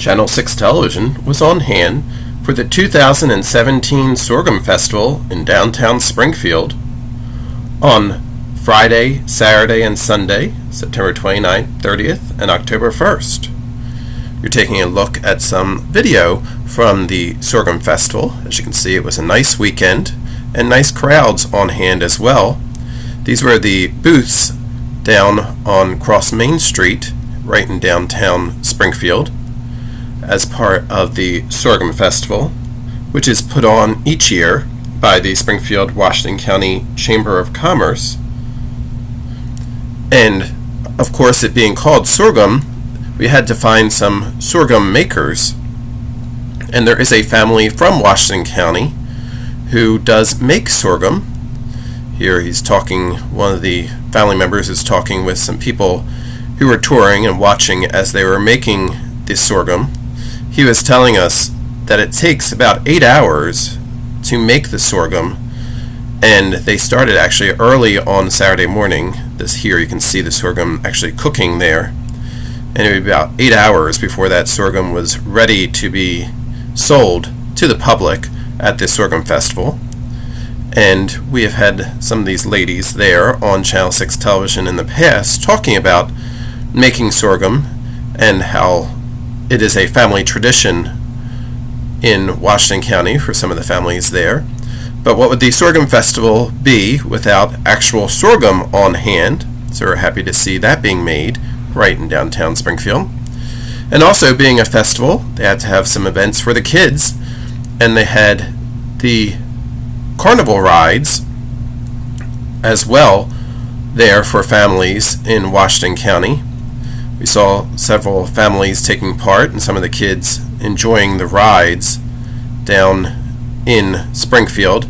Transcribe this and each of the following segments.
Channel 6 Television was on hand for the 2017 Sorghum Festival in downtown Springfield on Friday, Saturday, and Sunday, September 29th, 30th, and October 1st. You're taking a look at some video from the Sorghum Festival. As you can see, it was a nice weekend and nice crowds on hand as well. These were the booths down on Cross Main Street, right in downtown Springfield, as part of the Sorghum Festival, which is put on each year by the Springfield, Washington County Chamber of Commerce. And of course, it being called sorghum, we had to find some sorghum makers. And there is a family from Washington County who does make sorghum. Here he's talking, one of the family members is talking with some people who were touring and watching as they were making the sorghum. He was telling us that it takes about 8 hours to make the sorghum, and they started actually early on Saturday morning. Here you can see the sorghum actually cooking there, and it would be about 8 hours before that sorghum was ready to be sold to the public at the Sorghum Festival. And we have had some of these ladies there on Channel 6 Television in the past talking about making sorghum and how it is a family tradition in Washington County for some of the families there. But what would the Sorghum Festival be without actual sorghum on hand? So we're happy to see that being made right in downtown Springfield. And also, being a festival, they had to have some events for the kids, and they had the carnival rides as well there for families in Washington County. We saw several families taking part and some of the kids enjoying the rides down in Springfield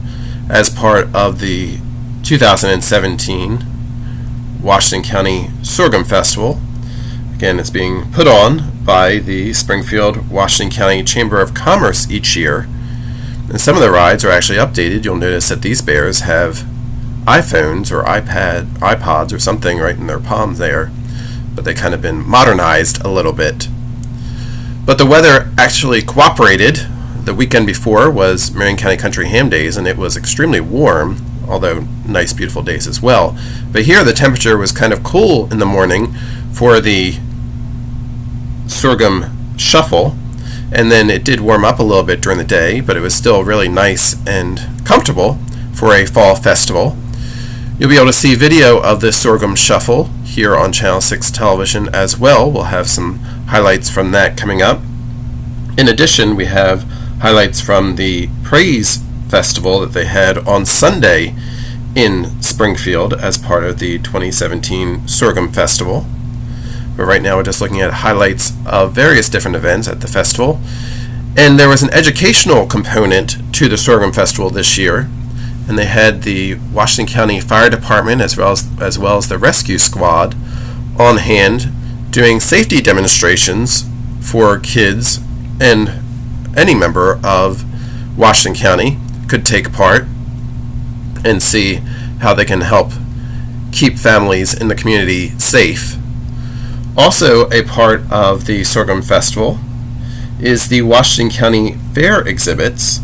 as part of the 2017 Washington County Sorghum Festival. Again, it's being put on by the Springfield, Washington County Chamber of Commerce each year. And some of the rides are actually updated. You'll notice that these bears have iPhones or iPods or something right in their palms there, but they kind of been modernized a little bit. But the weather actually cooperated. The weekend before was Marion County Country Ham Days, and it was extremely warm, although nice, beautiful days as well. But here the temperature was kind of cool in the morning for the sorghum shuffle, and then it did warm up a little bit during the day, but it was still really nice and comfortable for a fall festival. You'll be able to see video of this sorghum shuffle here on Channel 6 Television as well. We'll have some highlights from that coming up. In addition, we have highlights from the Praise Festival that they had on Sunday in Springfield as part of the 2017 Sorghum Festival. But right now we're just looking at highlights of various different events at the festival. And there was an educational component to the Sorghum Festival this year, and they had the Washington County Fire Department as well as the rescue squad on hand doing safety demonstrations for kids, and any member of Washington County could take part and see how they can help keep families in the community safe. Also a part of the Sorghum Festival is the Washington County Fair exhibits,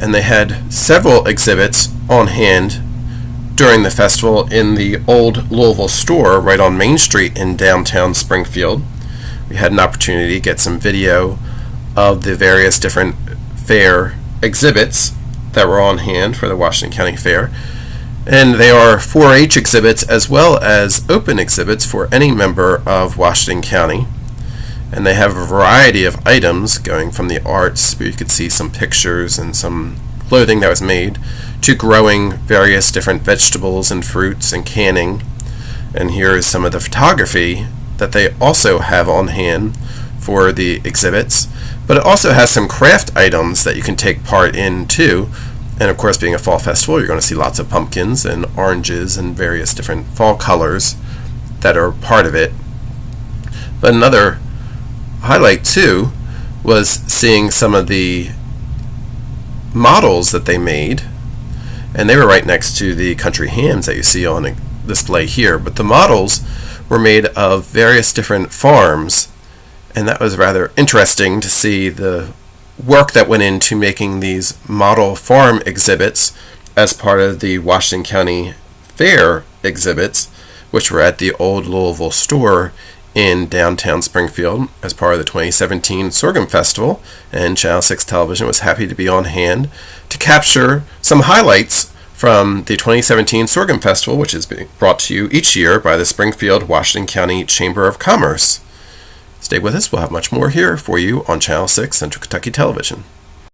and they had several exhibits on hand during the festival in the old Louisville store right on Main Street in downtown Springfield. We had an opportunity to get some video of the various different fair exhibits that were on hand for the Washington County Fair. And they are 4-H exhibits as well as open exhibits for any member of Washington County. And they have a variety of items going from the arts, where you could see some pictures and some clothing that was made, to growing various different vegetables and fruits and canning. And here is some of the photography that they also have on hand for the exhibits. But it also has some craft items that you can take part in too. And of course, being a fall festival, you're going to see lots of pumpkins and oranges and various different fall colors that are part of it. But another highlight too was seeing some of the models that they made, and they were right next to the country hams that you see on display here. But the models were made of various different farms And that was rather interesting to see the work that went into making these model farm exhibits as part of the Washington County Fair exhibits, which were at the old Louisville store in downtown Springfield as part of the 2017 Sorghum Festival. And Channel 6 Television was happy to be on hand to capture some highlights from the 2017 Sorghum Festival, which is being brought to you each year by the Springfield Washington County Chamber of Commerce. Stay with us, we'll have much more here for you on Channel 6 Central Kentucky Television.